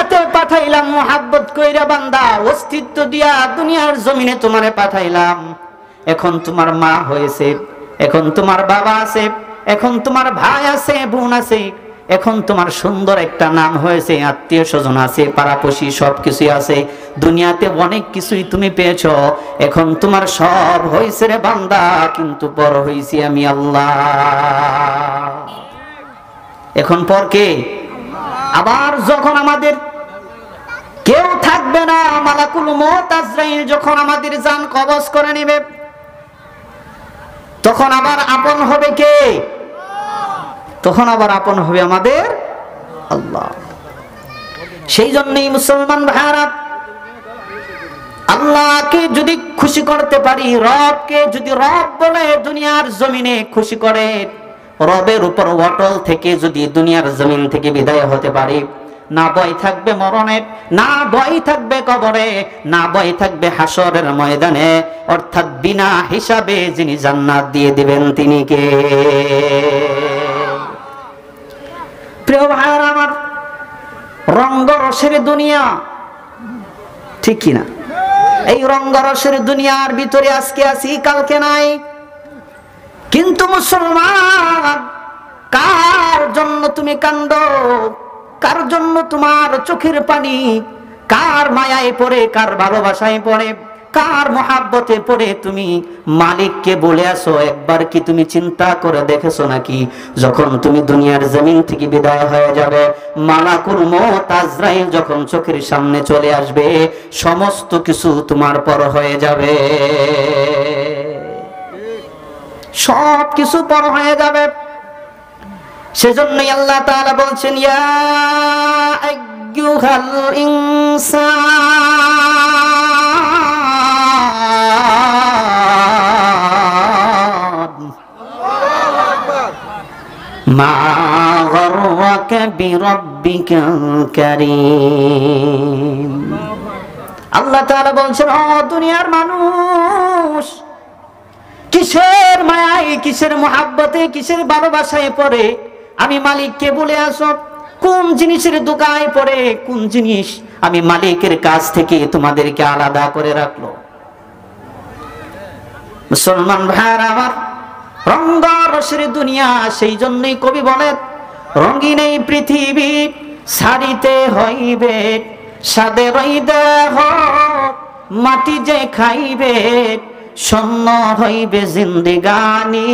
দুনিয়াতে পাঠাইলাম মোহাব্বত কইরা বান্দা, অস্তিত্ব দিয়া দুনিয়ার জমিনে তোমারে পাঠাইলাম। এখন তোমার মা হয়েছে, এখন তোমার বাবা আছে, এখন তোমার ভাই আছে, বোন আছে, এখন তোমার সুন্দর একটা নাম হয়েছে, আত্মীয় স্বজন আছে, পাড়াপড়শি সবকিছু আছে, দুনিয়াতে অনেক কিছুই তুমি পেয়েছো। এখন তোমার সব হয়েছে রে বান্দা, কিন্তু পর হইছি আমি আল্লাহ। এখন পর কে? আবার যখন আমাদের কেউ থাকবে না, মালাকুল মউত আজরাইল যখন আমাদের জান কবজ করে নেবে, তখন আবার আপন হবে কে? তখন আবার আপন হবে আমাদের আল্লাহ। সেই জন্যই মুসলমান ভাইরা, আল্লাহকে যদি খুশি করতে পারি, রবকে যদি রব বলে দুনিয়ার জমিনে খুশি করে, রবের উপর অটল থেকে যদি দুনিয়ার জমিন থেকে বিদায় হতে পারি, না ভয় থাকবে মরণের, না ভয় থাকবে কবরে, না ভয় থাকবে হাসরের ময়দানে, অর্থাৎ বিনা হিসাবে যিনি জান্নাত দিয়ে দিবেন তিনি কে? প্রিয় ভাইরা আমার, রঙ্গরসের দুনিয়া, ঠিক কিনা? এই রঙ্গরসের দুনিয়ার ভিতরে আজকে আছি, কালকে নাই। কিন্তু মুসলমান, কার জন্য তুমি কান্দো? কার জন্য তোমার চোখের পানি? কার মায়ায় পড়ে, কার ভালোবাসায় পড়ে, কার মহাব্বতে পড়ে তুমি মালিককে বলে আসো? একবার কি তুমি চিন্তা করে দেখেছো নাকি, যখন তুমি দুনিয়ার জমিন থেকে বিদায় হয়ে যাবে, মালাকুল মউত আজরাইল যখন চোখের সামনে চলে আসবে, সমস্ত কিছু তোমার পর হয়ে যাবে, সব কিছু পর হয়ে যাবে। সেজন্যই আল্লাহ তাআলা বলছেন, ইয়া আইয়ুহাল ইনসান মা গররাকা বিরাব্বিকাল কারীম। আল্লাহ তাআলা বলছেন, ও দুনিয়ার মানুষ, কিসের মায়ায়, কিসের মহাব্বতে, কিসের ভালোবাসায় পড়ে আমি মালিককে বলে আসো? কোন জিনিসের দোকায় পড়ে, কোন জিনিস আমি মালিকের কাছ থেকে তোমাদেরকে আলাদা করে রাখলো? মুসলমান ভাইরা আমার, রঙ্গরসের দুনিয়া। সেই জন্যই কবি বলেন, রঙিন এই পৃথিবী ছাড়িতে হইবে, সাদের দেহ মাটি যে খাইবে, শূন্য হইবে জিন্দেগানি,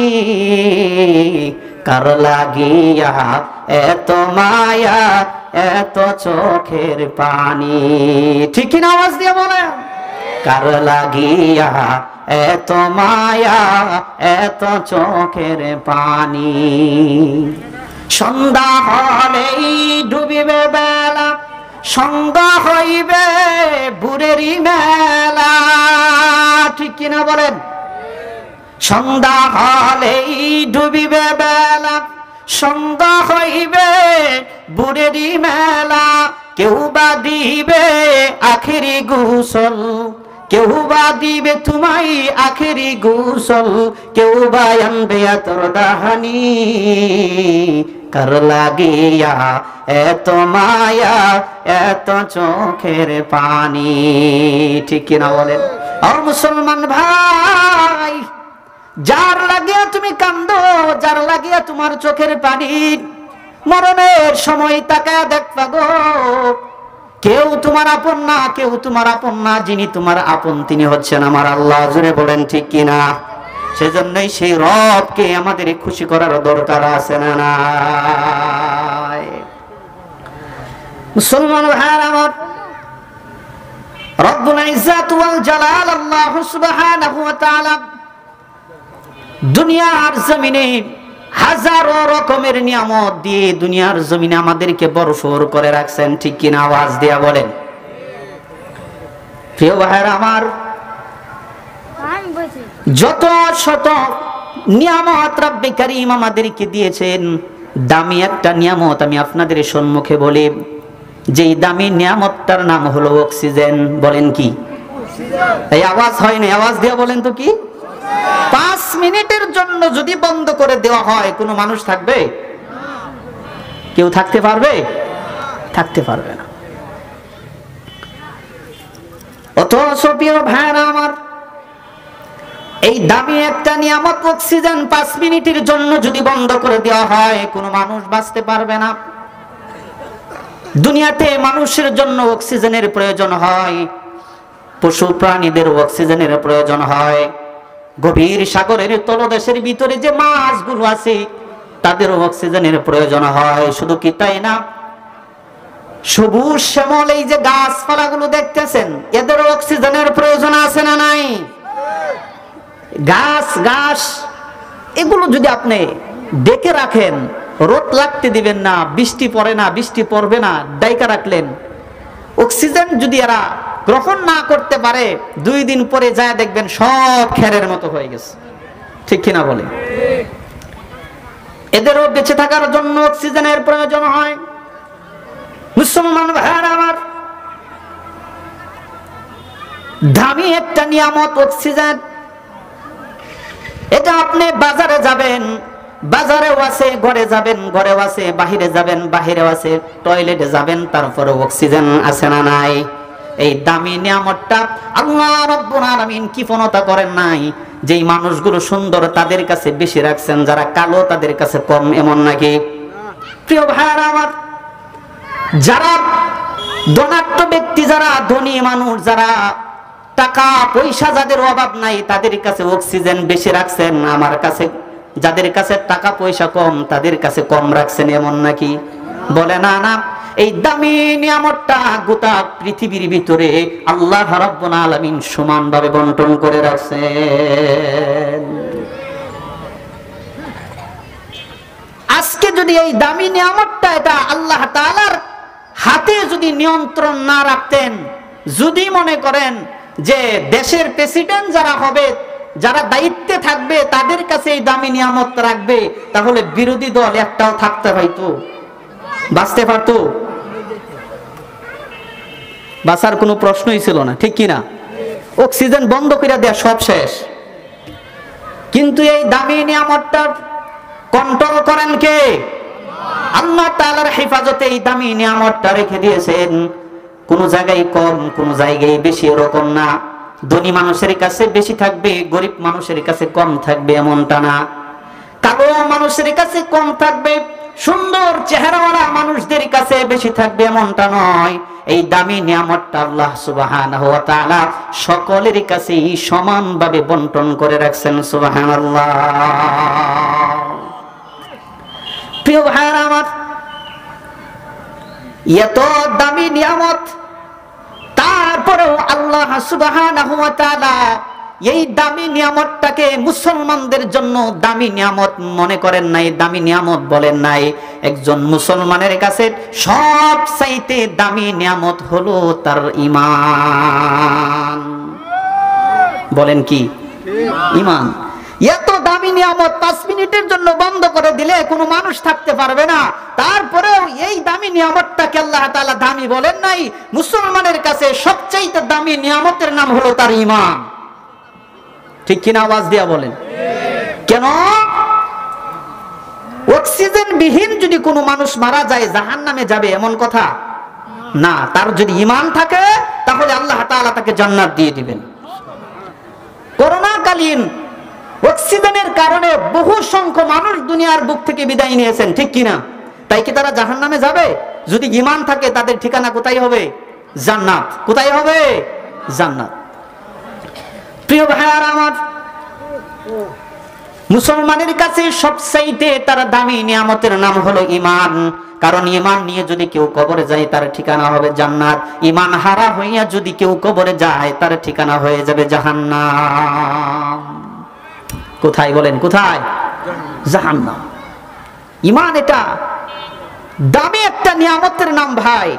কার লাগিয়া এত মায়া, এত চোখের পানি। ঠিক কিনা? আওয়াজ দিয়ে বলে, কার লাগিয়া এত মায়া, এত চোখের পানি। সন্ধ্যা হলেই ডুবিবে বেলা, সন্ধ্যা হইবে ভোরেরই মেলা। ঠিক কিনা বলেন? সন্ধ্যা হলেই ডুবিবে বেলা, সন্ধ্যা হইবে ভোরেরই মেলা। কেউ বা দিবে আখেরি গোসল, কেউ বা দিবে তোমায় আখেরি গোসল, কেউ বা আনবে আতর দাহানি, কার লাগিয়া এত মায়া, এত চোখের পানি। ঠিক কিনা বলেন? আর মুসলমান ভাই, যার লাগিয়া তুমি কান্দো, যার লাগিয়া তোমার চোখের পানি, মরণের সময় তাকায়া দেখবা গো, কেউ তোমার আপন না, কেউ তোমার আপন না। যিনি তোমার আপন তিনি হচ্ছেন আমার আল্লাহ। জোরে বলেন ঠিক কিনা? সেজন্যই সেই রবকে আমাদের খুশি করার দরকার আছে না নাই? মুসলমান ভাইরা আমার, রব্বুল ইজ্জাত ওয়াল জালাল আল্লাহ সুবহানাহু ওয়া তাআলা দুনিয়ার জমিনে হাজারো রকমের নিয়ামত দিয়ে দুনিয়ার জমিনে আমাদেরকে ভরপুর করে রাখছেন। ঠিক কিনা? আওয়াজ দিয়া বলেন। প্রিয় ভাইরা আমার, যত শত নিয়ামত রব্বে কারীম আমাদেরকে দিয়েছেন, দামি একটা নিয়ামত আমি আপনাদের সম্মুখে বলি। যেই দামি নিয়ামতটার নাম হলো অক্সিজেন। বলেন কি? এই আওয়াজ হয় না, আওয়াজ দিয়া বলেন তো কি? 5 মিনিটের জন্য যদি বন্ধ করে দেওয়া হয়, কোনো মানুষ থাকবে? কেউ থাকতে পারবে? থাকতে পারবে না। অথচ প্রিয় ভাইরা আমার, এই দামি একটা নিয়ামত অক্সিজেন 5 মিনিটের জন্য যদি বন্ধ করে দেওয়া হয়, কোনো মানুষ বাঁচতে পারবে না। দুনিয়াতে মানুষের জন্য অক্সিজেনের প্রয়োজন হয়, পশু প্রাণীদের অক্সিজেনের প্রয়োজন হয়, গভীর সাগরের তলদেশের ভিতরে যে মাছগুলো আছে তাদেরও অক্সিজেনের প্রয়োজন হয়। শুধু কি তাই না, সবুজ শ্যামল এই যে গাছপালাগুলো দেখতেছেন, এদেরও অক্সিজেনের প্রয়োজন আছে না নাই? গাছ এগুলো যদি আপনি ডেকে রাখেন, রোদ লাগতে দিবেন না, বৃষ্টি পড়ে না, বৃষ্টি পড়বে না, ডাইকা রাখলেন, অক্সিজেন যদি এরা গ্রহণ না করতে পারে, 2 দিন পরে যায় দেখবেন সব খেরের মতো হয়ে গেছে। ঠিক কিনা বলে? এদেরও বেঁচে থাকার জন্য অক্সিজেনের প্রয়োজন হয়। মুসলমান ভাইরা আমার, দামি একটা নিয়ামত অক্সিজেন। এটা আপনি বাজারে যাবেন, বাজারেও আছে, ঘরে যাবেন, ঘরেও আছে, বাহিরে যাবেন, বাহিরেও আছে, টয়লেটে যাবেন, তারপরে অক্সিজেন আছে না নাই? এই দামি নিয়ামতটা আল্লাহ রাব্বুল আলামিন কিফলতা করেন নাই। যেই মানুষগুলো সুন্দর তাদের কাছে বেশি রাখছেন, যারা কালো তাদের কাছে কম, এমন নাকি? প্রিয় ভাইরা আমার, যারা ধনাঢ্য ব্যক্তি, যারা ধনী মানুষ, যারা টাকা পয়সা যাদের অভাব নাই, তাদের কাছে অক্সিজেন বেশি রাখছেন। আমার কাছে যাদের কাছে টাকা পয়সা কম, তাদের কাছে কম রাখছেন, এমন নাকি? বলে না, না। এই দামি নিয়ামতটা গোটা পৃথিবীর ভিতরে আল্লাহ রাব্বুল আলামিন সমানভাবে বন্টন করে রাখছেন। আজকে যদি এই দামি নিয়ামতটা এটা আল্লাহ তাআলার হাতে যদি নিয়ন্ত্রণ না রাখতেন, যদি মনে করেন যে দেশের প্রেসিডেন্ট যারা হবে, যারা দায়িত্বে থাকবে, তাদের কাছে এই দামি নিয়ামত রাখবে, তাহলে বিরোধী দল একটাও থাকতে পারতো, বাঁচতে পারতো? বাঁচার কোনো প্রশ্নই ছিল না। ঠিক কিনা? অক্সিজেন বন্ধ করে দেয়া সব শেষ। কিন্তু এই দামি নিয়ামতটা কন্ট্রোল করেন কে? আল্লাহ তাআলার হেফাজতে এই দামি নিয়ামতটা রেখে দিয়েছেন। কোন জায়গায় কম, কোন জায়গায় বেশি, এরকম না। ধনী মানুষের কাছে বেশি থাকবে, গরিব মানুষের কাছে কম থাকবে, এমনটা না। কালো মানুষের কাছে কম থাকবে, সুন্দর চেহারাওয়ালা মানুষদের কাছে বেশি থাকবে, এমনটা নয়। এই দামি নিয়ামতটা আল্লাহ সুবহানাহু ওয়া তাআলা সকলের কাছেই সমানভাবে বন্টন করে রাখছেন। সুবহানাল্লাহ। প্রিয় ভাইরা আমার, এত দামি নিয়ামত, তারপরেও আল্লাহ সুবহানাহু ওয়া তাআলা এই দামি নিয়ামতটাকে মুসলমানদের জন্য দামি নিয়ামত মনে করেন নাই, দামি নিয়ামত বলেন নাই। একজন মুসলমানের কাছে সবচাইতে দামি নিয়ামত হলো তার ঈমান। বলেন কি? ঈমান। এত দামি নিয়ামত 5 মিনিটের জন্য বন্ধ করে দিলে কোনো মানুষ থাকতে পারবে না। তারপরেও এই দামি নিয়ামতটাকে আল্লাহ তাআলা দামি বলেন নাই। মুসলমানের কাছে সবচাইতে দামি নিয়ামতের নাম হলো তার ঈমান। ঠিক কিনা? আওয়াজ দিয়া বলেন। কেন? অক্সিজেন বিহীন যদি কোনো মানুষ মারা যায় জাহান্নামে যাবে এমন কথা না। তার যদি ঈমান থাকে তাহলে আল্লাহ তাআলা তাকে জান্নাত দিয়ে দিবেন। করোনাকালীন অক্সিজেনের কারণে বহু সংখ্যক মানুষ দুনিয়ার বুক থেকে বিদায় নিয়েছেন। ঠিক কিনা? তাই কি তারা জাহান্নামে যাবে? যদি ঈমান থাকে তাদের ঠিকানা কোথায় হবে? জান্নাত। কোথায় হবে? জান্নাত। প্রিয় ভাইরা আমার, মুসলমানের কাছে সবচাইতে তার দামি নিয়ামতের নাম হলো ঈমান। কারণ ঈমান নিয়ে যদি কেউ কবরে যায় তার ঠিকানা হবে জান্নাত। ঈমান হারা হইয়া যদি কেউ কবরে যায় তার ঠিকানা হয়ে যাবে জাহান্নাম। কোথায় বলেন? কোথায়? জাহান্নাম। ঈমান এটা দামি একটা নিয়ামতের নাম ভাই।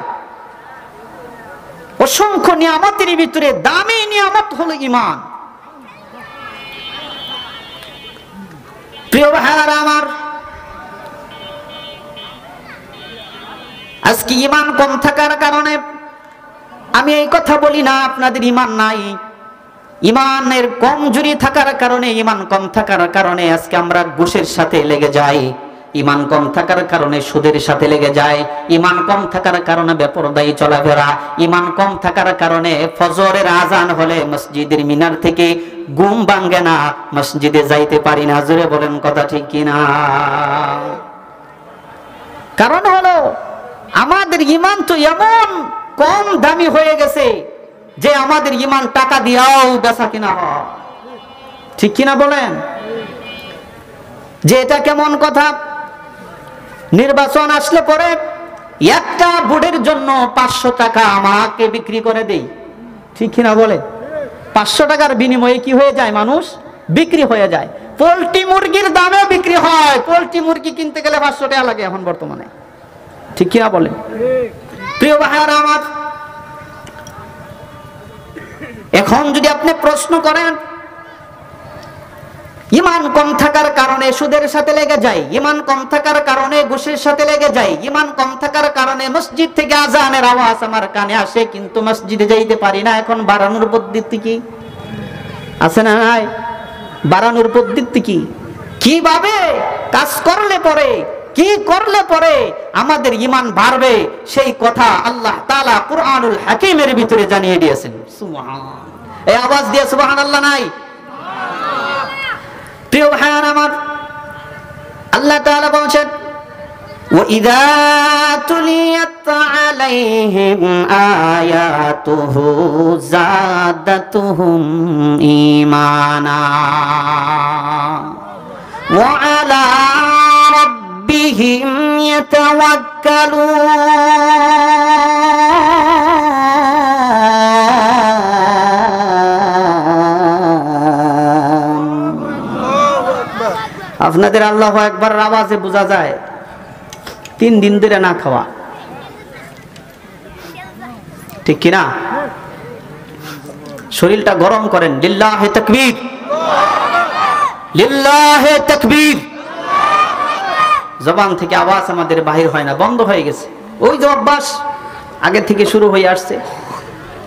অসংখ্য নিয়ামতের ভিতরে দামি নিয়ামত হলো ঈমান। প্রিয় ভাইরা আমার, আজকে ঈমান কম থাকার কারণে আমি এই কথা বলি না আপনাদের ঈমান নাই। ঈমানের কমজোরি থাকার কারণে, ঈমান কম থাকার কারণে আজকে আমরা ঘুষের সাথে লেগে যাই, ইমান কম থাকার কারণে সুদের সাথে লেগে যায়, ইমান কম থাকার কারণে বেপরদায়ী চলাফেরা, ইমান কম থাকার কারণে ফজরের আজান হলে মসজিদের মিনার থেকে ঘুম ভাঙে না, মসজিদে যাইতে পারি না। জোরে বলেন কথা ঠিক কিনা? কারণ হলো আমাদের ইমান তো এমন কম দামি হয়ে গেছে যে আমাদের ইমান টাকা দিয়াও বেচা কিনা হয়। ঠিক কিনা বলেন? যে এটা কেমন কথা? নির্বাচন আসলে পরে একটা ভোটের জন্য 500 টাকা আমাকে বিক্রি করে দেই। ঠিক কিনা বলে? 500 টাকার বিনিময়ে কি হয়ে যায়? মানুষ বিক্রি হয়ে যায়। পোল্ট্রি মুরগির দামে বিক্রি হয়। পোল্ট্রি মুরগি কিনতে গেলে 500 টাকা লাগে এখন বর্তমানে। ঠিক কিনা বলেন? প্রিয় ভাইরা আমার, এখন যদি আপনি প্রশ্ন করেন ইমান কম থাকার কারণে সুদের সাথে লেগে যায়, ইমান কম থাকার কারণে ঘুষের সাথে লেগে যায়, ইমান কম থাকার কারণে মসজিদ থেকে আজানের আওয়াজ আমার কানে আসে কিন্তু মসজিদে যাইতে পারি না, এখন বাড়ানোর পদ্ধতি কি আছে না নাই? বাড়ানোর পদ্ধতি কি? কিভাবে কাজ করলে পরে, কি করলে পরে আমাদের ইমান বাড়বে, সেই কথা আল্লাহ তাআলা কুরআনুল হাকিমের ভিতরে জানিয়ে দিয়েছেন। সুবহান! এই আওয়াজ দিয়ে সুবহানাল্লাহ নাই? প্রিয় ভাইয়ার আমার, আল্লাহ তাআলা বলেন ওয়াইযা তুলিয়াত আলাইহিম আয়াতুহু যাদাতুহুম ঈমানা ওয়া আলা রাব্বিহিম ইয়াতাওয়াক্কালুন। আপনাদের আল্লাহু আকবার আওয়াজে বোঝা যায় 3 দিন ধরে না খাওয়া। ঠিক কিনা? শরীরটা গরম করেন। লিল্লাহি তাকবীর, লিল্লাহি তাকবীর। জবান থেকে আওয়াজ আমাদের বাহির হয় না, বন্ধ হয়ে গেছে। ওই যে অভ্যাস আগে থেকে শুরু হয়ে আসছে,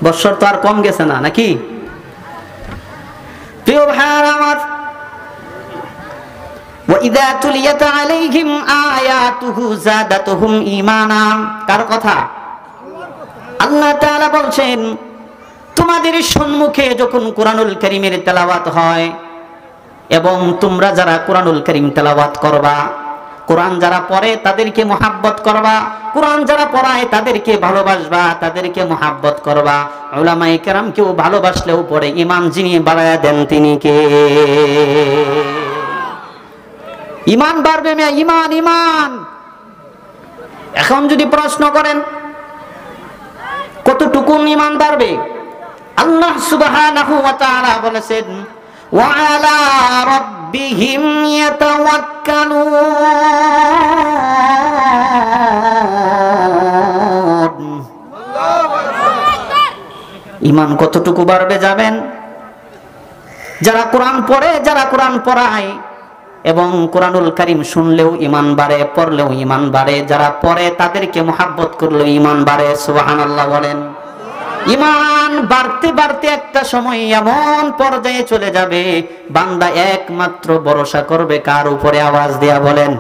বছর তো আর কম গেছে না, নাকি? প্রিয় ভাইরা আমার, ওয়াইযা তুলিয়াত আলাইহিম আয়াতুহু যাদাতুহুম ঈমানা। কার কথা? আল্লাহ তাআলা বলছেন তোমাদের সম্মুখে যখন কুরআনুল কারীমের তেলাওয়াত হয় এবং তোমরা যারা কুরআনুল কারীম তেলাওয়াত করবা, কোরআন যারা পড়ে তাদেরকে মহব্বত করবা, কোরআন যারা পড়ায় তাদেরকে ভালোবাসবা, তাদেরকে মহব্বত করবা। উলামায়ে কেরামকেও ভালোবাসলেও পড়ে ঈমান যিনি বাড়ায়া দেন তিনি কে? ঈমান বাড়বে না, ঈমান ঈমান। এখন যদি প্রশ্ন করেন কতটুকু ঈমান বাড়বে, আল্লাহ সুবহানাহু ওয়া তাআলা বলেছেন ওয়া আলা রাব্বিহিম ইয়াতাওয়াক্কালুন। ঈমান কতটুকু বাড়বে যাবেন? যারা কোরআন পড়ে, যারা কোরআন পড়ায় এবং কোরআনুল কারীম শুনলেও ঈমান বাড়ে, পড়লেও ঈমান বাড়ে, যারা পড়ে তাদেরকে মহব্বত করলেও ঈমান বাড়ে। সুবহানাল্লাহ বলেন। ঈমান বাড়তে বাড়তে একটা সময় এমন পর্যায়ে চলে যাবে বান্দা একমাত্র ভরসা করবে কার উপরে? আওয়াজ দেয়া বলেন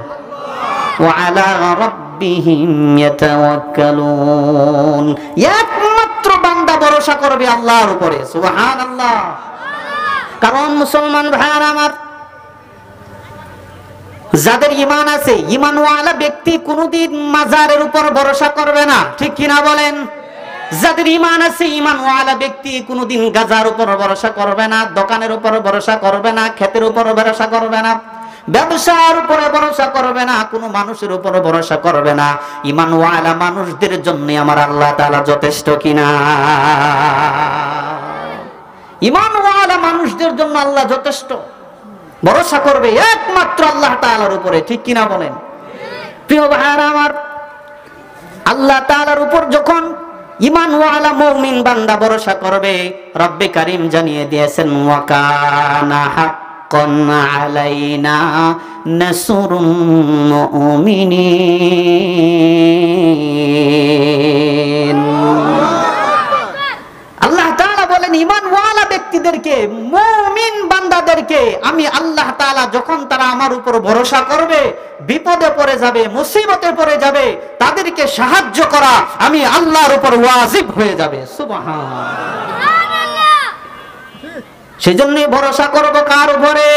ওয়া আলা রাব্বিহিম ইয়াতাওয়াক্কালুন। একমাত্র বান্দা ভরসা করবে আল্লাহর উপরে। সুবহানাল্লাহ। কারণ মুসলমান ভাইরা আমার, যাদের ঈমান আছে, ঈমানওয়ালা ব্যক্তি কোনদিন মাজারের উপর ভরসা করবে না। ঠিক কিনা বলেন? যাদের ঈমান আছে, ঈমানওয়ালা ব্যক্তি কোনদিন গাজার উপর ভরসা করবে না, দোকানের উপর ভরসা করবে না, ক্ষেতের উপর ভরসা করবে না, ব্যবসার উপরে ভরসা করবে না, কোনো মানুষের উপর ভরসা করবে না। ঈমানওয়ালা মানুষদের জন্য আমার আল্লাহ তাআলা যথেষ্ট কিনা? ঈমানওয়ালা মানুষদের জন্য আল্লাহ যথেষ্ট। ভরসা করবে একমাত্র আল্লাহ তাআলার উপরে। ঠিক কিনা বলেন? প্রিয় ভাইরা আমার, আল্লাহ তাআলার উপর যখন ঈমানওয়ালা মুমিন বান্দা ভরসা করবে, রব্বে কারীম জানিয়ে দিয়েছেন ওয়া কানা হাক্কান আলাইনা নাসরুল মুমিনিন। আল্লাহ তাআলা বলেন ঈমানওয়ালা ব্যক্তিদেরকে, মুমিন বান্দাদের তাদেরকে আমি আল্লাহ তাআলা যখন তারা আমার উপর ভরসা করবে, বিপদে পড়ে যাবে, মুসিবতে পড়ে যাবে, তাদেরকে সাহায্য করা আমি আল্লাহর উপর ওয়াজিব হয়ে যাবে। সুবহানাল্লাহ। সেজন্যই ভরসা করব কার উপরে?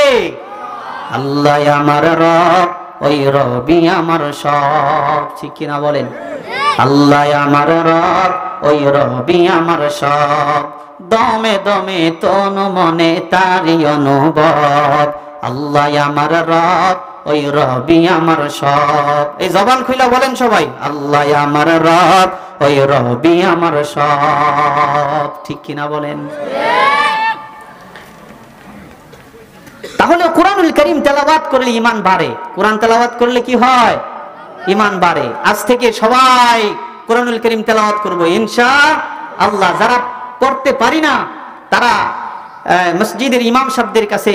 আল্লাহ আমার রব, ওই রবি আমার সব। ঠিক কিনা বলেন? আল্লাহ আমার রব, ওই রবি আমার সব। দমে দমে তন মনে তারি অনুভব। আল্লাহ আমার রব, ওই রবি আমার সব। এই জবান খুলে বলেন সবাই, আল্লাহ আমার রব, ওই রবি আমার সব। ঠিক কিনা বলেন? তাহলে কোরআনুল কারীম তেলাওয়াত করলে ঈমান বাড়ে। কোরআন তেলাওয়াত করলে কি হয়? ঈমান বাড়ে। আজ থেকে সবাই কোরআনুল কারীম তেলাওয়াত করব ইনশাআল্লাহ। যারা পড়তে পারি না তারা মসজিদের ইমাম সাহেবদের কাছে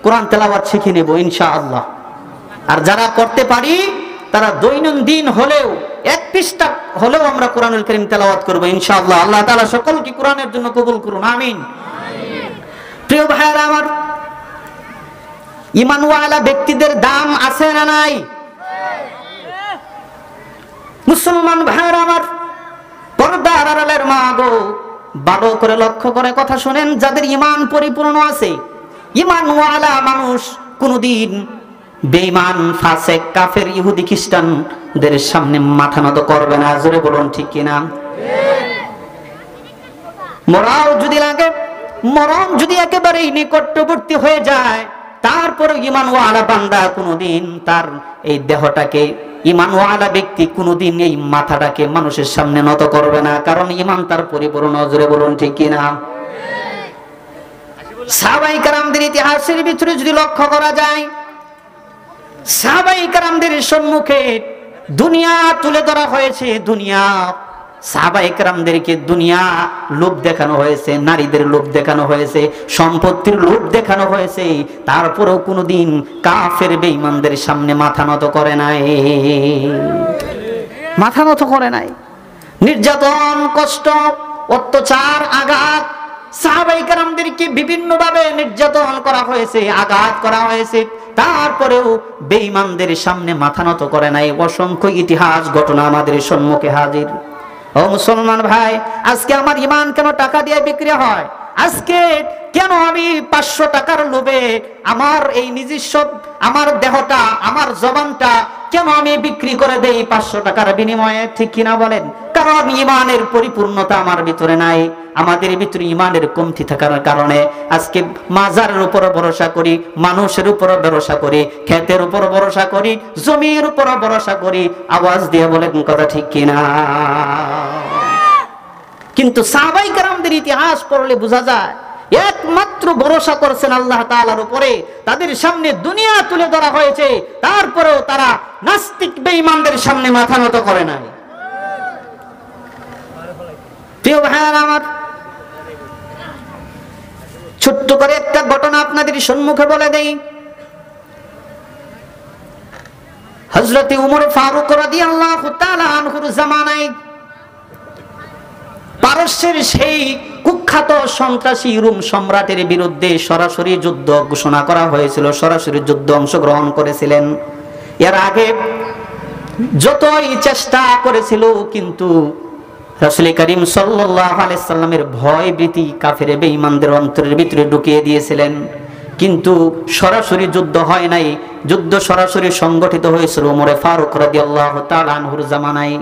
কোরআন তেলাওয়াত শিখে নেব ইনশাআল্লাহ। আর যারা পড়তে পারি তারা দৈনন্দিন হলেও এক পৃষ্ঠা হলেও আমরা কোরআনুল কারীম তেলাওয়াত করব ইনশাআল্লাহ। আল্লাহ তাআলা সকলকে কোরআনের জন্য কবুল করুন, আমিন। প্রিয় ভাইরা আমার, ঈমানওয়ালা ব্যক্তিদের দাম আছে না নাই? মুসলমান ভাইরা আমার, পর্দার আড়ালের মা গো, ভালো করে লক্ষ্য করে কথা শুনেন। যাদের ঈমান পরিপূর্ণ আছে, ঈমানওয়ালা মানুষ কোনদিন বেঈমান, ফাসিক, কাফের, ইহুদি, খ্রিস্টানদের সামনে মাথা নত করবে না। জোরে বলুন ঠিক কিনা? মরাও যদি লাগে, মরণ যদি একেবারেই নিকটবর্তী হয়ে যায়, তারপরে ঈমানওয়ালা বান্দা কোনদিন তার এই দেহটাকে, ঈমানওয়ালা ব্যক্তি কোনদিন এই মাথাটাকে মানুষের সামনে নত করবে না, কারণ ঈমান তার পরিপূর্ণ। জোরে বলুন ঠিক কিনা? সাহাবায়ে কেরামদের ইতিহাসের ভিতরে যদি লক্ষ্য করা যায়, সাহাবায়ে কেরামদের সম্মুখে দুনিয়া তুলে ধরা হয়েছে। দুনিয়া, সাহাবায়ে কেরামদেরকে দুনিয়া লোভ দেখানো হয়েছে, নারীদের লোভ দেখানো হয়েছে, সম্পত্তির লোভ দেখানো হয়েছে। তারপরেও কোনদিন কাফের বেঈমানদের সামনে মাথা নত করে নাই, মাথা নত করে নাই। নির্যাতন, কষ্ট, অত্যাচার, আঘাত, সাহাবায়ে কেরামদেরকে বিভিন্ন ভাবে নির্যাতন করা হয়েছে, আঘাত করা হয়েছে। তারপরেও বেঈমানদের সামনে মাথা নত করে নাই। অসংখ্য ইতিহাস ঘটনা আমাদের সম্মুখে হাজির। ও মুসলমান ভাই, আজকে আমার ঈমান কেন টাকা দিয়ে বিক্রি হয়? আজকে কেন আমি 500 টাকার লোভে আমার এই নিজস্ব, আমার দেহটা, আমার জবানটা কেন আমি বিক্রি করে দেই 500 টাকার বিনিময়ে? ঠিক কিনা বলেন? কারণ ঈমানের পরিপূর্ণতা আমার ভিতরে নাই। আমাদের ভিতরে ঈমানের কমতি থাকার কারণে আজকে মাজারের উপর ভরসা করি, মানুষের উপর ভরসা করি, ক্ষেতের উপর ভরসা করি, জমির উপর ভরসা করি। আওয়াজ দিয়ে বলেন কথা ঠিক কিনা? কিন্তু সাহাবায়ে কেরামদের ইতিহাস পড়লে বোঝা যায় একমাত্র ভরসা করেছেন আল্লাহ তাআলার উপরে। তাদের সামনে দুনিয়া তুলে ধরা হয়েছে, তারপরেও তারা নাস্তিক বেঈমানদের সামনে মাথা নত করে নাই। প্রিয় ভাইরা আমার, ছোট্ট করে একটা ঘটনা আপনাদের সম্মুখে বলে দেই। হযরত ওমর ফারুক রাদিয়াল্লাহু তাআলা আনহুর জামানায় পারস্যের সেই কুখ্যাত সন্ত্রাসী রোম সম্রাটের বিরুদ্ধে সরাসরি যুদ্ধ ঘোষণা করা হয়েছিল, সরাসরি যুদ্ধে অংশগ্রহণ করেছিলেন। এর আগে যতই চেষ্টা করেছিল, কিন্তু রাসূল করিম সাল্লাল্লাহু আলাইহি সাল্লামের ভয় ভীতি কাফের বেঈমানদের অন্তরের ভিতরে ঢুকিয়ে দিয়েছিলেন। কিন্তু সরাসরি যুদ্ধ হয় নাই, যুদ্ধ সরাসরি সংগঠিত হয়েছিল ওমর ফারুক রাদিয়াল্লাহু তাআলা আনহুর জামানায়।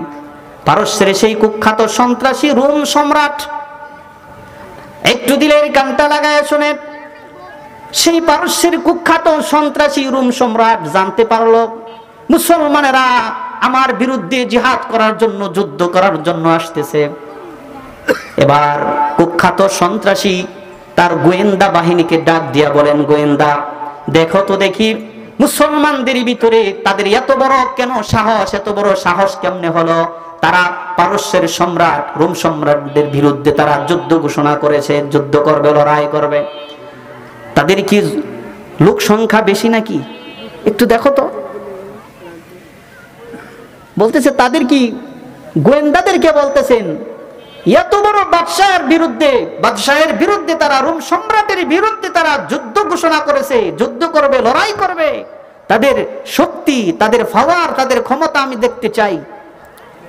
পারস্যের সেই কুখ্যাত সন্ত্রাসী রোম সম্রাট, একটু দিলের কানটা লাগায় শুনেন, সেই পারস্যের কুখ্যাত সন্ত্রাসী রোম সম্রাট জানতে পারলো মুসলমানেরা আমার বিরুদ্ধে জিহাদ করার জন্য, যুদ্ধ করার জন্য আসতেছে। এবার কুখ্যাত সন্ত্রাসী তার গোয়েন্দা বাহিনীকে ডাক দিয়া বলেন, গোয়েন্দা দেখো তো দেখি মুসলমানদের ভিতরে তাদের এত বড় কেন সাহস, এত বড় সাহস কেমনে হলো? তারা পারস্যের সম্রাট রোম সম্রাটদের বিরুদ্ধে তারা যুদ্ধ ঘোষণা করেছে, যুদ্ধ করবে, লড়াই করবে। তাদের কি লোক সংখ্যা বেশি নাকি? একটু দেখো তো। বলতেছে তাদের কি, গোয়েন্দাদেরকে বলতেছেন এত বড় বাদশাহের বিরুদ্ধে তারা, রোম সম্রাটের বিরুদ্ধে তারা যুদ্ধ ঘোষণা করেছে, যুদ্ধ করবে, লড়াই করবে। তাদের শক্তি, তাদের পাওয়ার, তাদের ক্ষমতা আমি দেখতে চাই।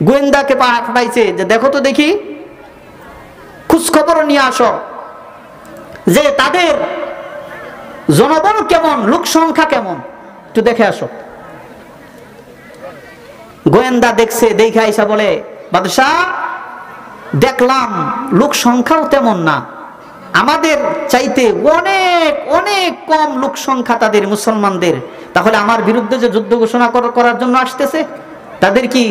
গোয়েন্দাকে পাঠাইছে যে দেখো তো দেখি, খোঁজ খবর নিয়ে আসো যে তাদের জনবল কেমন, লোক সংখ্যা কেমন, একটু দেখে আসো। গোয়েন্দা দেখছে, দেখে আইসা বলে বাদশাহ দেখলাম লোক সংখ্যাও তেমন না, আমাদের চাইতে অনেক অনেক কম লোক সংখ্যা তাদের, মুসলমানদের। তাহলে আমার বিরুদ্ধে যে যুদ্ধ ঘোষণা করার জন্য আসতেছে, তাদের কি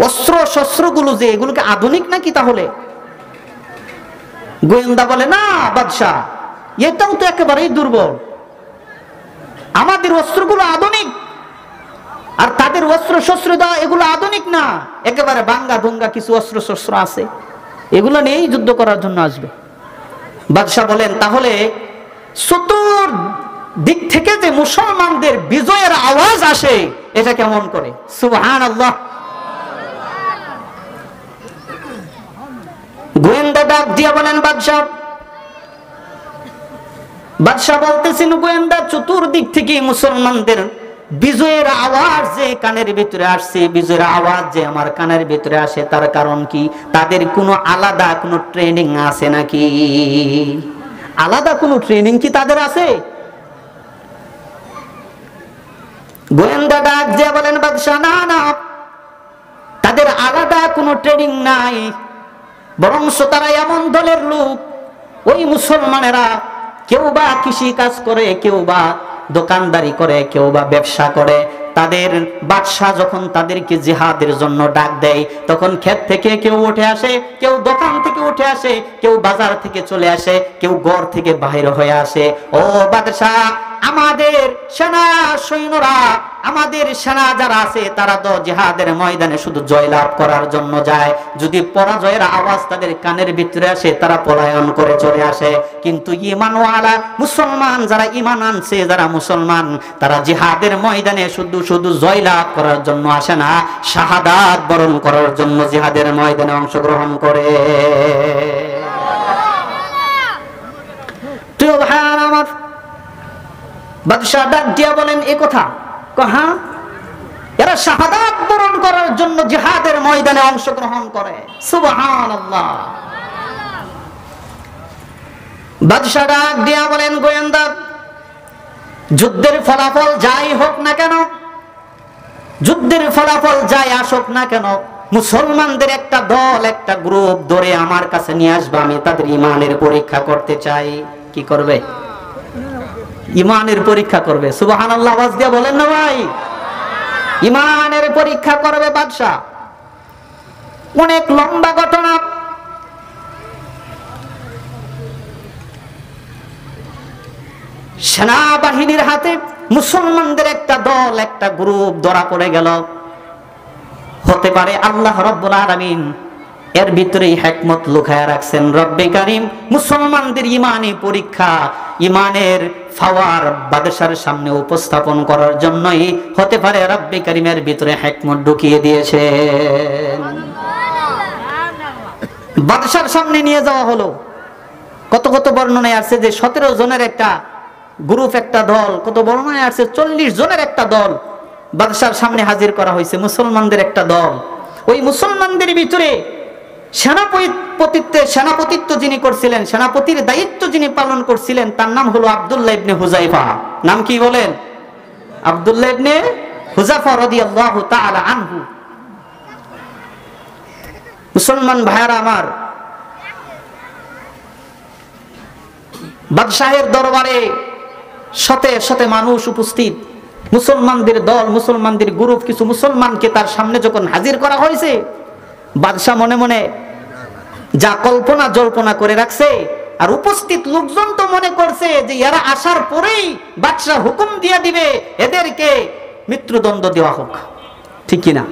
অস্ত্র শস্ত্রগুলো যে এগুলোকে আধুনিক নাকি? তাহলে গোয়েন্দা বলে না বাদশাহ, এটাও তো একেবারেই দুর্বল, আমাদের অস্ত্রগুলো আধুনিক আর তাদের অস্ত্র শস্ত্র দেওয়া এগুলো আধুনিক না, একেবারে ভাঙ্গা ভুঙ্গা কিছু অস্ত্র শস্ত্র আছে, এগুলো নিয়েই যুদ্ধ করার জন্য আসবে। বাদশাহ বলেন তাহলে চতুর দিক থেকে যে মুসলমানদের বিজয়ের আওয়াজ আসে এটা কেমন করে? সুবহানাল্লাহ। গোয়েন্দা ডাক দিয়া বলেন বাদশাহ বলতেছেন, গোয়েন্দা চতুর্দিক থেকে মুসলমানদের বিজয়ের আওয়াজ যে কানের ভিতরে আসছে, বিজয়ের আওয়াজ যে আমার কানের ভিতরে আসে, তার কারণ কি? তাদের কোনো আলাদা কোনো ট্রেনিং আছে নাকি? আলাদা কোনো ট্রেনিং কি তাদের আছে? গোয়েন্দা ডাক দিয়ে বলেন বাদশাহ না না, তাদের আলাদা কোনো ট্রেনিং নাই, বরং তারা এমন দলের লোক, ওই মুসলমানেরা কেউ বা কৃষি কাজ করে, কেউ বা দোকানদারি করে, কেউ বা ব্যবসা করে। তাদের বাদশাহ যখন তাদেরকে জিহাদের জন্য ডাক দেয়, তখন ক্ষেত থেকে কেউ উঠে আসে, কেউ দোকান থেকে উঠে আসে, কেউ বাজার থেকে চলে আসে, কেউ ঘর থেকে বাহির হয়ে আসে। ও বাদশাহ, আমাদের সেনা সৈন্যরা, আমাদের সেনা যারা আছে তারা তো জিহাদের ময়দানে শুধু জয়লাভ করার জন্য যায়। যদি পরাজয়ের আওয়াজ তাদের কানের ভিতরে আসে, তারা পলায়ন করে চলে আসে। কিন্তু ঈমানওয়ালা মুসলমান যারা ঈমান আনছে, যারা মুসলমান, তারা জিহাদের ময়দানে শুধু শুধু জয়লাভ করার জন্য আসে না, শাহাদাত বরণ করার জন্য জিহাদের ময়দানে অংশগ্রহণ করে। প্রিয় ভাইরা আমার, বাদশাহ ডাক দিয়া বলেন এ কথা, হ্যাঁ এরা শাহাদাত বরণ করার জন্য জিহাদের ময়দানে অংশগ্রহণ করে। সুবহানাল্লাহ। বাদশাহ ডাক দিয়া বলেন গোয়েন্দা, যুদ্ধের ফলাফল যাই হোক না কেন, যুদ্ধের ফলাফল যাই আসুক না কেন, মুসলমানদের একটা দল, একটা গ্রুপ ধরে আমার কাছে নিয়ে আসবে, আমি তাদের ঈমানের পরীক্ষা করতে চাই। কি করবে? ঈমানের পরীক্ষা করবে। সুবহানাল্লাহ আওয়াজ দিয়ে বলেন না ভাই, ঈমানের পরীক্ষা করবে বাদশাহ। অনেক লম্বা ঘটনা। সেনাবাহিনীর হাতে মুসলমানদের একটা দল, একটা গ্রুপ ধরা পড়ে গেল। হতে পারে আল্লাহ রাব্বুল আলামিন এর ভিতরে হিকমত লুকায়া রাখছেন। রব্বে কারীম মুসলমানদের ঈমানি পরীক্ষা, ঈমানের পাওয়ার বাদশার সামনে উপস্থাপন করার জন্যই হতে পারে রব্বে কারীমের ভিতরে হিকমত ঢুকিয়ে দিয়েছেন। বাদশার সামনে নিয়ে যাওয়া হলো। কত কত বর্ণনায় আছে যে 17 জনের একটা গ্রুপ, একটা দল, কত বর্ণনায় আছে 40 জনের একটা দল বাদশার সামনে হাজির করা হয়েছে, মুসলমানদের একটা দল। ওই মুসলমানদের ভিতরে সেনাপতিত্ব যিনি করছিলেন, সেনাপতির দায়িত্ব যিনি পালন করছিলেন, তার নাম হলো আব্দুল্লাহ ইবনে হুযায়ফা। নাম কি বলেন? আব্দুল্লাহ ইবনে হুযায়ফা রাদিয়াল্লাহু তাআলা আনহু। মুসলমান ভাইরা আমার, বাদশাহের দরবারে শতে শতে মানুষ উপস্থিত, মুসলমানদের দল, মুসলমানদের গ্রুপ, কিছু মুসলমানকে তার সামনে যখন হাজির করা হয়েছে, বাদশাহ মনে মনে যা কল্পনা জল্পনা করে রাখছে, আর উপস্থিত লোকজন তো মনে করছে যে এরা আসার পরেই বাদশাহ হুকুম দিয়ে দিবে এদেরকে মৃত্যুদণ্ড দেওয়া হোক, ঠিক কিনা?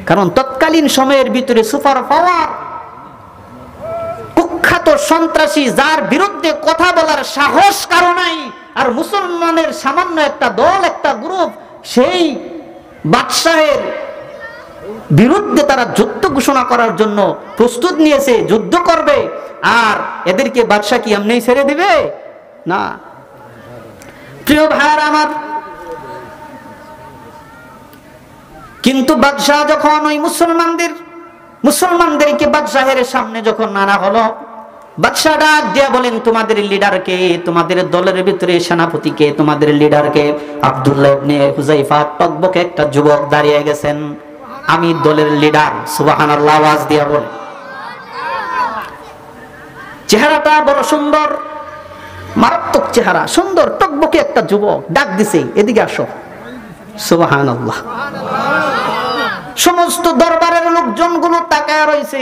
কারণ তৎকালীন সময়ের ভিতরে সুপার পাওয়ার, কুখ্যাত সন্ত্রাসী, যার বিরুদ্ধে কথা বলার সাহস কারো নাই, আর মুসলমানের সামান্য একটা দল, একটা গ্রুপ সেই বাদশাহের বিরুদ্ধে তারা যুদ্ধ ঘোষণা করার জন্য প্রস্তুত নিয়েছে, যুদ্ধ করবে। আর এদেরকে বাদশা কি এমনি ছেড়ে দিবে? না। প্রিয় ভাইরা আমার, কিন্তু বাদশা যখন ওই মুসলমানদেরকে বাদশাহের সামনে যখন আনা হলো, বাদশা ডাক দিয়া বলেন, তোমাদের লিডারকে, তোমাদের দলের ভিতরে সেনাপতিকে, তোমাদের লিডারকে? আব্দুল্লাহ ইবনে হুযায়ফা টকবকে একটা যুবক দাঁড়িয়ে গেছেন, আমি দলের লিডার। সুবহানাল্লাহ আওয়াজ দিয়া বলে। চেহারাটা বড় সুন্দর, মারাত্মক চেহারা, সুন্দর টকবকে একটা যুবক ডাক দিছে, এদিকে আসো। সুবহানাল্লাহ। সমস্ত দরবারের লোকজন গুলো তাকায় রয়েছে।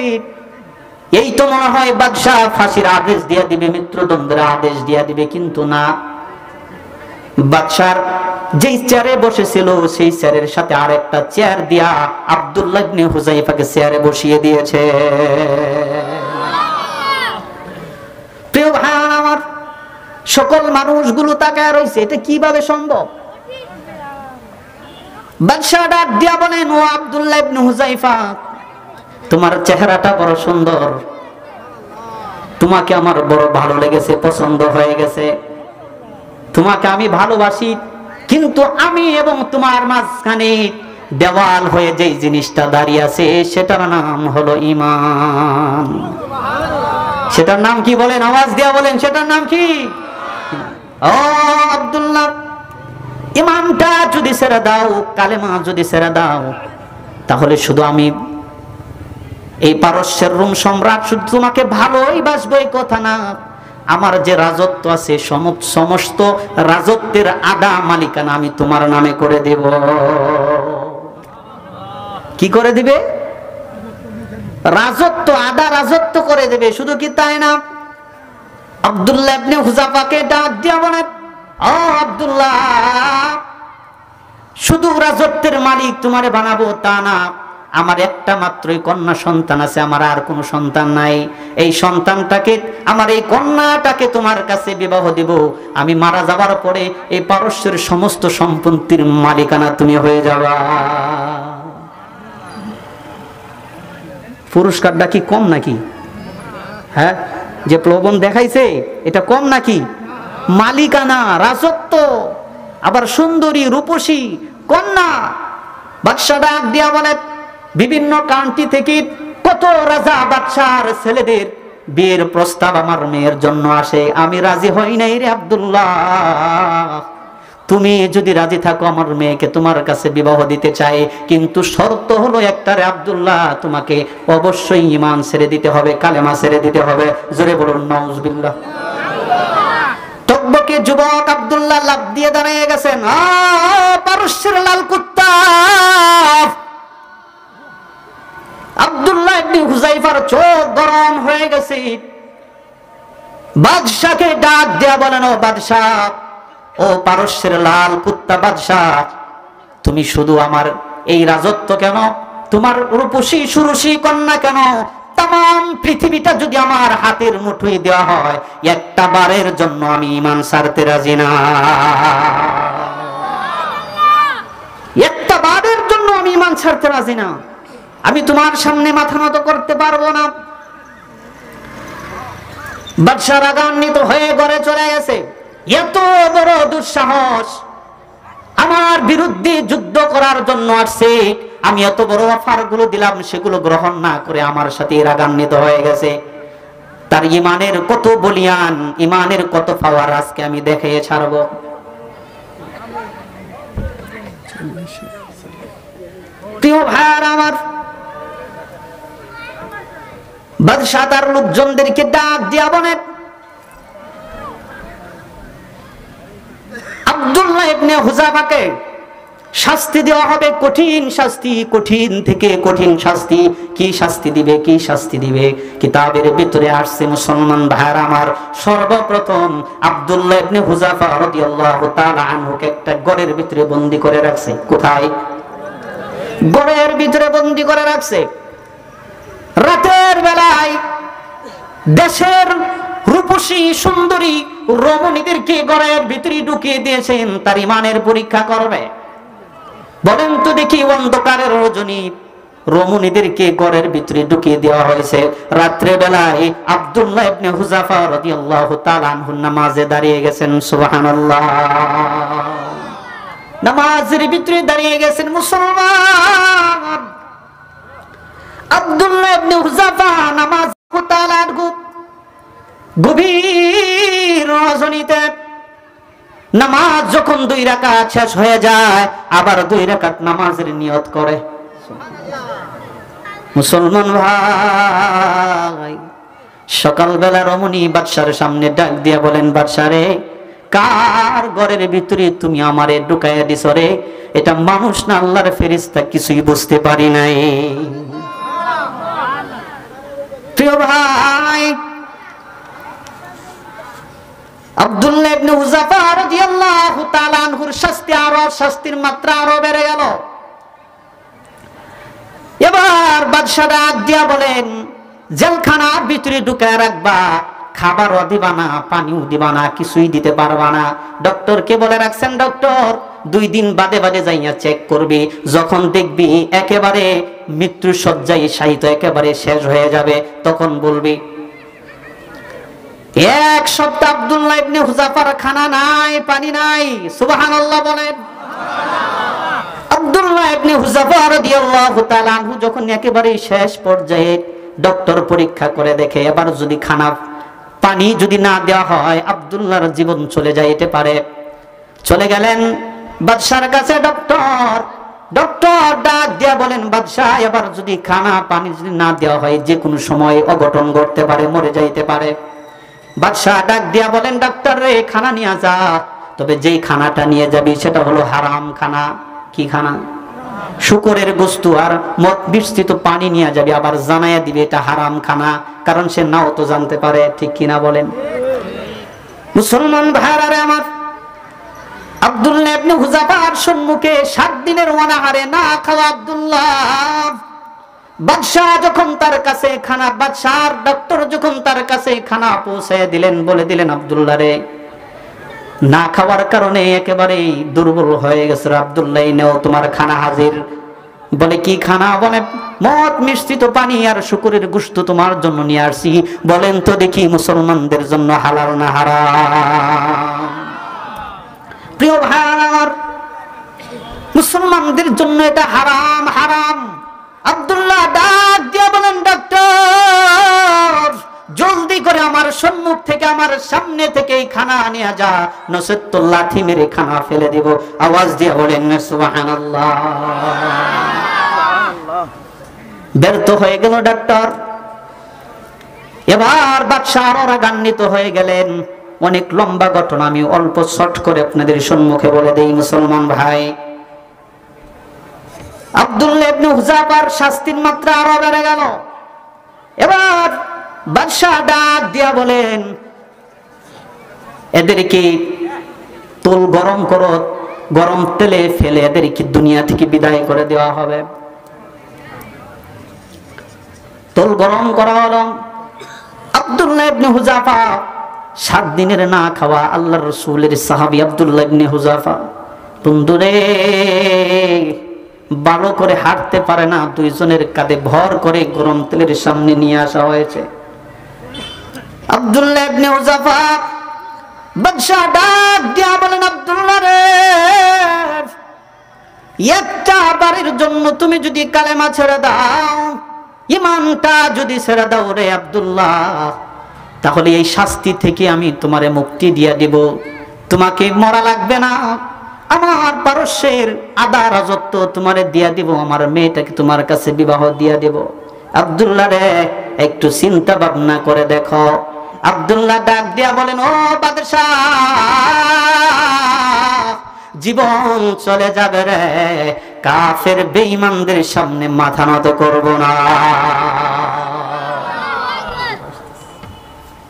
এই তো মনে হয় বাদশা ফাঁসির আদেশ দিয়ে দিবে, মৃত্যুদণ্ডের আদেশ দিয়ে দিবে, কিন্তু না। বাদশার যেই চেয়ারে বসেছিল সেই চেয়ারের সাথে আরেকটা চেয়ার দিয়া আব্দুল্লাহ ইবনে হুযায়ফাকে চেয়ারে বসিয়ে দিয়েছে। প্রিয় ভাই আমার, সকল মানুষগুলো তাকায় রয়েছে, এটা কিভাবে সম্ভব? বাদশা ডাক দিয়া বলেন, ও আব্দুল্লাহ ইবনে হুযায়ফা, তোমার চেহারাটা বড় সুন্দর, তোমাকে আমার বড় ভালো লেগেছে, পছন্দ হয়ে গেছে, তোমাকে আমি ভালোবাসি। কিন্তু আমি এবং তোমার মাঝখানে দেওয়াল হয়ে যেই জিনিসটা দাঁড়িয়ে আছে সেটার নাম হলো ঈমান। সেটার নাম কি বলেন? আওয়াজ দিয়া বলেন, সেটার নাম কি? ও আব্দুল্লাহ, ঈমানটা যদি ছেড়ে দাও, কালেমা যদি ছেড়ে দাও, তাহলে শুধু আমি এই পারস্যের রোম সম্রাট শুধু তোমাকে ভালোই বাসবো এই কথা না, আমার যে রাজত্ব আছে সমস্ত রাজত্বের আদা মালিকানা আমি তোমার নামে করে দেব। কি করে দিবে? রাজত্ব, আদা রাজত্ব করে দেবে। শুধু কি তাই না, আব্দুল্লাহ ইবনে হুযায়ফাকে ডাক দিয়া বলেন, ও আব্দুল্লাহ, শুধু রাজত্বের মালিক তোমারে বানাবো তা না, আমার একটা মাত্রই কন্যা সন্তান আছে, আমার আর কোনো সন্তান নাই। এই সন্তানটাকে, আমার এই কন্যাটাকে তোমার কাছে বিবাহ দিব। আমি মারা যাবার পরে এই পারস্যের সমস্ত সম্পত্তির মালিকানা তুমি হয়ে যাবা। পুরস্কারটা কি কম নাকি? হ্যাঁ, যে প্রলোভন দেখাইছে এটা কম নাকি? মালিকানা, রাজত্ব, আবার সুন্দরী রূপসী কন্যা। বাদশা ডাক দিয়া বলে, বিভিন্ন কান্ট্রি থেকে কত রাজা বাদশার ছেলেদের বিয়ের প্রস্তাব আমার মেয়ের জন্য আসে, আমি রাজি হই নাই রে আব্দুল্লাহ। তুমি যদি রাজি থাকো, আমার মেয়েকে তোমার কাছে বিবাহ দিতে চাই, কিন্তু শর্ত হলো একটা রে আব্দুল্লাহ, তোমাকে অবশ্যই ঈমান ছেড়ে দিতে হবে, কালেমা ছেড়ে দিতে হবে। জোরে বলুন নাউজুবিল্লাহ। টকবকে যুবক আব্দুল্লাহ লাফ দিয়ে দাঁড়িয়ে গেছেন, পারস্যের লাল কুত্তা। আব্দুল্লাহ ইবনে হুযায়ফার চোখ গরম হয়ে গেছে। বাদশাকে ডাক দিয়া বলেন, ও বাদশা, ও পারস্যের লাল কুত্তা বাদশা, তুমি শুধু আমার এই রাজত্ব কেন, তোমার রূপসী সুরসী কন্যা কেন, তাম পৃথিবীটা যদি আমার হাতের মুঠোয় দেওয়া হয়, একটা বারের জন্য আমি ঈমান ছাড়তে রাজি না। একটা বারের জন্য আমি ঈমান ছাড়তে রাজি না। আমি তোমার সামনে মাথা নত করতে পারবো না। বাদশা রাগান্বিত হয়ে ঘরে চলে গেছে। এত বড় দুঃসাহস, আমার বিরুদ্ধে যুদ্ধ করার জন্য আসছে, আমি এত বড় অফার গুলো দিলাম, সেগুলো গ্রহণ না করে আমার সাথে রাগান্বিত হয়ে গেছে। তার ঈমানের কত বলিয়ান, ঈমানের কত পাওয়ার আজকে আমি দেখিয়ে ছাড়ব। প্রিয় ভাইরা আমার, বাদশা তার লোকজনদেরকে ডাক দিয়া বলেন, আব্দুল্লাহ ইবনে হুযায়ফাকে শাস্তি দেওয়া হবে, কঠিন শাস্তি, কঠিন থেকে কঠিন শাস্তি। কি শাস্তি দিবে? কি শাস্তি দিবে? কিতাবের ভিতরে আসছে মুসলমান ভাইরা আমার, সর্বপ্রথম আব্দুল্লাহ ইবনে হুযায়ফা রাদিয়াল্লাহু তাআলা আনহুকে একটা ঘরের ভিতরে বন্দী করে রাখছে। কোথায়? ঘরের ভিতরে বন্দী করে রাখছে। রাতের বেলায় দেশের রূপসী সুন্দরী রমণীদেরকে ঘরের ভিতরে ঢুকিয়ে দিয়েছেন, তার ঈমানের পরীক্ষা করবে। বলেন তো দেখি, অন্ধকারের রজনী রমণীদেরকে ঘরের ভিতরে ঢুকিয়ে দেওয়া হয়েছে। রাত্রে বেলায় আব্দুল্লাহ ইবনে হুযাফা রাদিয়াল্লাহু তাআলা আনহু নামাজে দাঁড়িয়ে গেছেন। সুবহানাল্লাহ, নামাজের ভিতরে দাঁড়িয়ে গেছেন মুসলমান। আব্দুল্লাহ ইবনে হুযাফা নামাজ তাআলার গভীর রজনীতে নামাজ যখন 2 রাকাত শেষ হয়ে যায়, আবার 2 রাকাত নামাজের নিয়ত করে। মুসলমান ভাই, সকালবেলা রমণী বাদশার সামনে ডাক দিয়া বলেন, বাদশা রে, কার ঘরের ভিতরে তুমি আমারে ঢুকাইয়া দিছ রে? এটা মানুষ না আল্লাহর ফেরেশতা, কিছুই বুঝতে পারি নাই। প্রিয় ভাই, আব্দুল্লাহ ইবনে হুযাফা রাদিয়াল্লাহু তাআলা আনহুর শাস্তির মাত্রা আরো বেড়ে গেল। এবার বাদশা ডাক দিয়া বলেন, জেলখানার ভিতরে ঢুকায় রাখবা, খাবারও দিবা না, পানিও দিবা না, কিছুই দিতে পারবা না। ডক্টরকে বলে রাখছেন, ডক্টর 2 দিন বাদে বাদে যাইয়া চেক করবি, যখন দেখবি একেবারে মৃত্যু শয্যায় শায়িত, একেবারে শেষ হয়ে যাবে, তখন বলবি। 1 সপ্তাহ আব্দুল্লাহ ইবনে হুযাফার খানা নাই, পানি নাই। সুবহানাল্লাহ বলেন। আব্দুল্লাহ ইবনে হুযাফা রাদিয়াল্লাহু তাআলা আনহু যখন একেবারে শেষ পর্যায়ে ডক্টর পরীক্ষা করে দেখে, এবার যদি খানা পানি যদি না দেওয়া হয় আব্দুল্লাহর জীবন চলে যাইতে পারে। চলে গেলেন বাদশার কাছে ডক্টর ডাক দিয়া বলেন, বাদশা, এবার যদি খানা পানি যদি না দেওয়া হয় যে কোনো সময় অঘটন ঘটতে পারে, মরে যাইতে পারে। বাদশা ডাক দিয়া বলেন, ডাক্তার রে, খানা নিয়ে যা, তবে যেই খানাটা নিয়ে যাবি সেটা হলো হারাম খানা। কি খানা? শুকরের গোশত আর মদ মিশ্রিত পানি নিয়ে যাবি, আবার জানাইয়া দিবে এটা হারাম খানা, কারণ সে নাও তো জানতে পারে। ঠিক কিনা বলেন? মুসলমান ভাইরা রে আমার, আব্দুল্লাহ ইবনে হুযাফার সম্মুখে 7 দিনের অনাহারে না খাওয়া আব্দুল্লাহ, বাদশা যখন তার কাছে খানা, বাদশার ডক্টর যখন তার কাছে খানা পৌঁছে দিলেন, বলে দিলেন, আব্দুল্লাহ রে, না খাওয়ার কারণে একেবারেই দুর্বল হয়ে গেছে, আব্দুল্লাহ নেও তোমার খানা হাজির। বলে কি খানা? বলে মদ মিশ্রিত পানি আর শুকরের গোশত তোমার জন্য নিয়ে আসছি। বলেন তো দেখি, মুসলমানদের জন্য হালাল না হারাম? প্রিয় ভাই আমার, মুসলমানদের জন্য এটা হারাম, হারাম। আব্দুল্লাহ ডাক দিয়া বলেন, ডাক্তার, জলদি করে আমার সম্মুখ থেকে, আমার সামনে থেকে এই খানা নিয়ে যা, নচেৎ তো লাঠি মেরে খানা ফেলে দেব। আওয়াজ দিয়ে বলেন সুবহানাল্লাহ। ব্যর্থ হয়ে গেল ডাক্তার। এবার বাদশা আরো রাগান্বিত হয়ে গেলেন। অনেক লম্বা ঘটনা, আমি অল্প শর্ট করে আপনাদের সম্মুখে বলে দেই। মুসলমান ভাই, আব্দুল্লাহ ইবনে হুযাফার শাস্তির মাত্রা আরো বেড়ে গেল। এবার বাদশা ডাক দিয়া বলেন, এদেরকে তুল গরম করো, গরম তেলে ফেলে এদেরকে দুনিয়া থেকে বিদায় করে দেওয়া হবে। তুল গরম করা হলো। আব্দুল্লাহ ইবনে হুযাফা 7 দিনের না খাওয়া আল্লাহর রাসূলের সাহাবী আব্দুল্লাহ ইবনে হুযাফা, বন্ধুরে, ভালো করে হাঁটতে পারে না, 2 জনের কাঁধে ভর করে গরম তেলের সামনে নিয়ে আসা হয়েছে। আব্দুল্লাহ ইবনে হুযাফা, বাদশা ডাক দিয়া বলেন, আব্দুল্লাহ রে, একটা বারের জন্য তুমি যদি কালেমা ছেড়ে দাও, ঈমানটা যদি ছেড়ে দাও রে আব্দুল্লাহ, তাহলে এই শাস্তি থেকে আমি তোমারে মুক্তি দিয়া দেব। তোমাকে মরা লাগবে না, আমার পারস্যের আধা রাজত্ব তোমারে দিয়া দিব, আমার মেয়েটাকে তোমার কাছে বিবাহ দিয়া দেব। আব্দুল্লাহ রে, একটু চিন্তা ভাবনা করে দেখো। আব্দুল্লাহ ডাক দিয়া বলেন, ও বাদশা, জীবন চলে যাবে রে, কাফের বেঈমানদের সামনে মাথা নত করব না।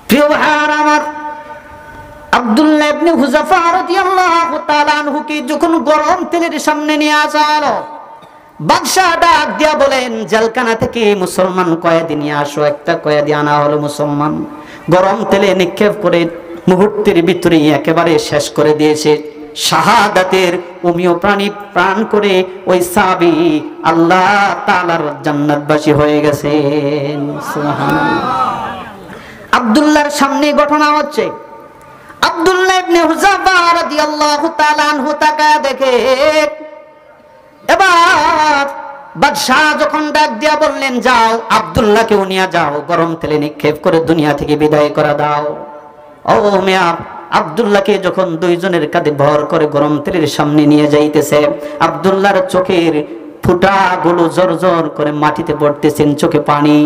প্রিয় ভাই আমার, আব্দুল্লাহ ইবনে হুযাফা রাদিয়াল্লাহু তাআলা আনহুকে যখন গরম তেলের সামনে নিয়ে আসা হলো, বাদশা ডাক দিয়া বলেন, জেলখানা থেকে মুসলমান কয়েদি নিয়ে আসো। একটা কয়েদি আনা হলো। মুসলমান গরম তেলে নিক্ষেপ করে মুহূর্তের ভিতরে একেবারে শেষ করে দিয়েছে। শাহাদাতের অমীয় প্রাণ করে ওই সাহাবী আল্লাহ তাআলার জান্নাতবাসী হয়ে গেছেন। সুবহানাল্লাহ। আব্দুল্লাহর সামনে ঘটনা হচ্ছে। আব্দুল্লাহ ইবনে হুযাফা রাদিয়াল্লাহু তাআলা আনহু তাকায় দেখে। এবার বাদশাহ যখন ডাক দিয়া বললেন, যাও আব্দুল্লাহকেও নিয়ে যাও, গরম তেলে নিক্ষেপ করে দুনিয়া থেকে বিদায় করে দাও। ও মিয়া, আব্দুল্লাহকে যখন দুইজনের কাঁধে ভর করে গরম তেলের সামনে নিয়ে যাইতেছে, আব্দুল্লাহর চোখের ফুটাগুলো জর্জর করে মাটিতে পড়তেছেন, চোখে পানি।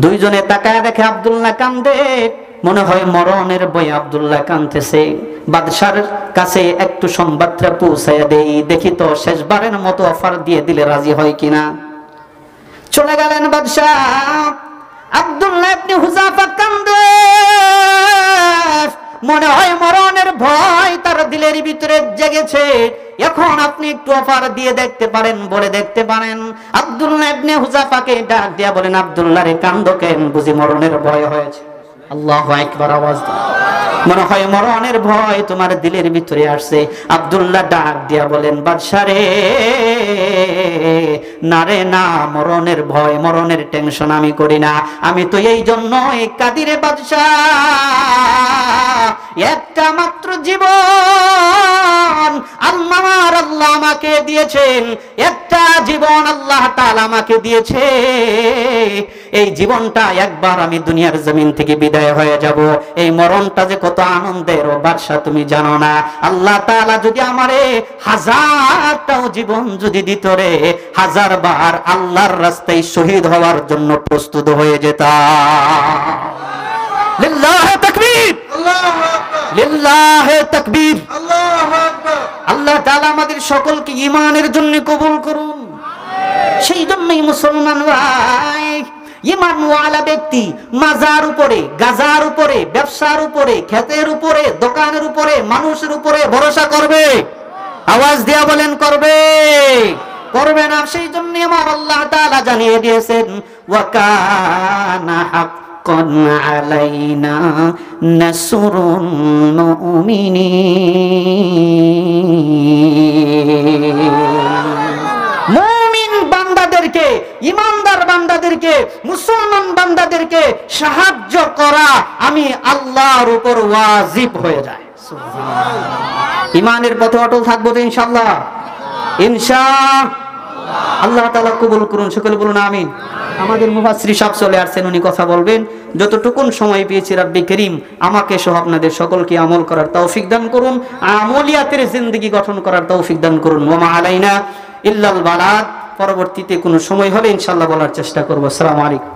দুইজনে তাকায় দেখে আব্দুল্লাহ কান্দে, মনে হয় মরণের ভয়ে আব্দুল্লাহ কাঁদতেছে। বাদশার কাছে একটু সংবাদটা পৌঁছাইয়া দেই, দেখি তো শেষবারের মতো অফার দিয়ে দিলে রাজি হয় কিনা। চলে গেলেন বাদশাহ। আব্দুল্লাহ ইবনে হুযাফা কান্দে, মনে হয় মরণের ভয় তার দিলের ভিতরে জেগেছে। এখন আপনি একটু অফার দিয়ে দেখতে পারেন, বলে দেখতে পারেন। আব্দুল্লাহ ইবনে হুযাফাকে ডাক দিয়া বলেন, আব্দুল্লাহ রে কান্দো কেন? বুঝি মরণের ভয় হয়েছে? আল্লাহু আকবার আওয়াজ দাও। মনে হয় মরণের ভয় তোমার দিলের ভিতরে আসছে। আব্দুল্লাহ ডাক দিয়া বলেন, বাদশা রে, না রে না, মরণের ভয় মরণের টেনশন আমি করি না। আমি তো এই জন্য কাদিরে বাদশা, একটা মাত্র জীবন আল্লাহ আমাকে দিয়েছেন, একটা জীবন আল্লাহ তাআলা আমাকে দিয়েছে। এই জীবনটা একবার আমি দুনিয়ার জমিন থেকে বিদায় হয়ে যাব। এই মরণটা যে কত আনন্দের ও বাদশা তুমি জানো না। আল্লাহ তাআলা যদি আমারে 1000টাও জীবন যদি দিত রে, 1000 বার আল্লাহর রাস্তায় শহীদ হওয়ার জন্য প্রস্তুত হয়ে যেতাম। লিল্লাহি তাকবীর, আল্লাহু আকবার, লিল্লাহি তাকবীর, আল্লাহু আকবার। আল্লাহ তাআলা আমাদের সকলকে ঈমানের জন্য কবুল করুন। সেই জন্যই মুসলমান ভাই, ঈমানওয়ালা ব্যক্তি মাজার উপরে, গাজার উপরে, ব্যবসার উপরে, ক্ষেতের উপরে, দোকানের উপরে, মানুষের উপরে ভরসা করবে? আওয়াজ দিয়া বলেন করবে? করবে না। সেই জন্য আমার আল্লাহ তাআলা জানিয়ে দিয়েছেন, ওয়া কানা হাক্কান আলাইনা নাসরুল মুমিনিন। মুমিন বান্দাদেরকে, ঈমানদার বান্দাদেরকে, মুসলমান বান্দাদেরকে সাহায্য করা আমি আল্লাহর উপর ওয়াজিব হয়ে যায়। সুবহানাল্লাহ। ঈমানের পথে অটল থাকবো তো ইনশাআল্লাহ? ইনশাআল্লাহ। আল্লাহ তাআলা কবুল করুন, সকলে বলুন আমিন। আমাদের মুফাসসির সাহেব চলে আসছেন, উনি কথা বলবেন। যতটুকুন সময় পেয়েছি রব্বি করিম আমাকে সহ আপনাদের সকলকে আমল করার তৌফিক দান করুন, আমলিয়াতের জিন্দেগি গঠন করার তৌফিক দান করুন। ওয়া মা আলাইনা ইল্লাল বালাগ। পরবর্তীতে কোনো সময় হলে ইনশাআল্লাহ বলার চেষ্টা করব। আসসালামু আলাইকুম।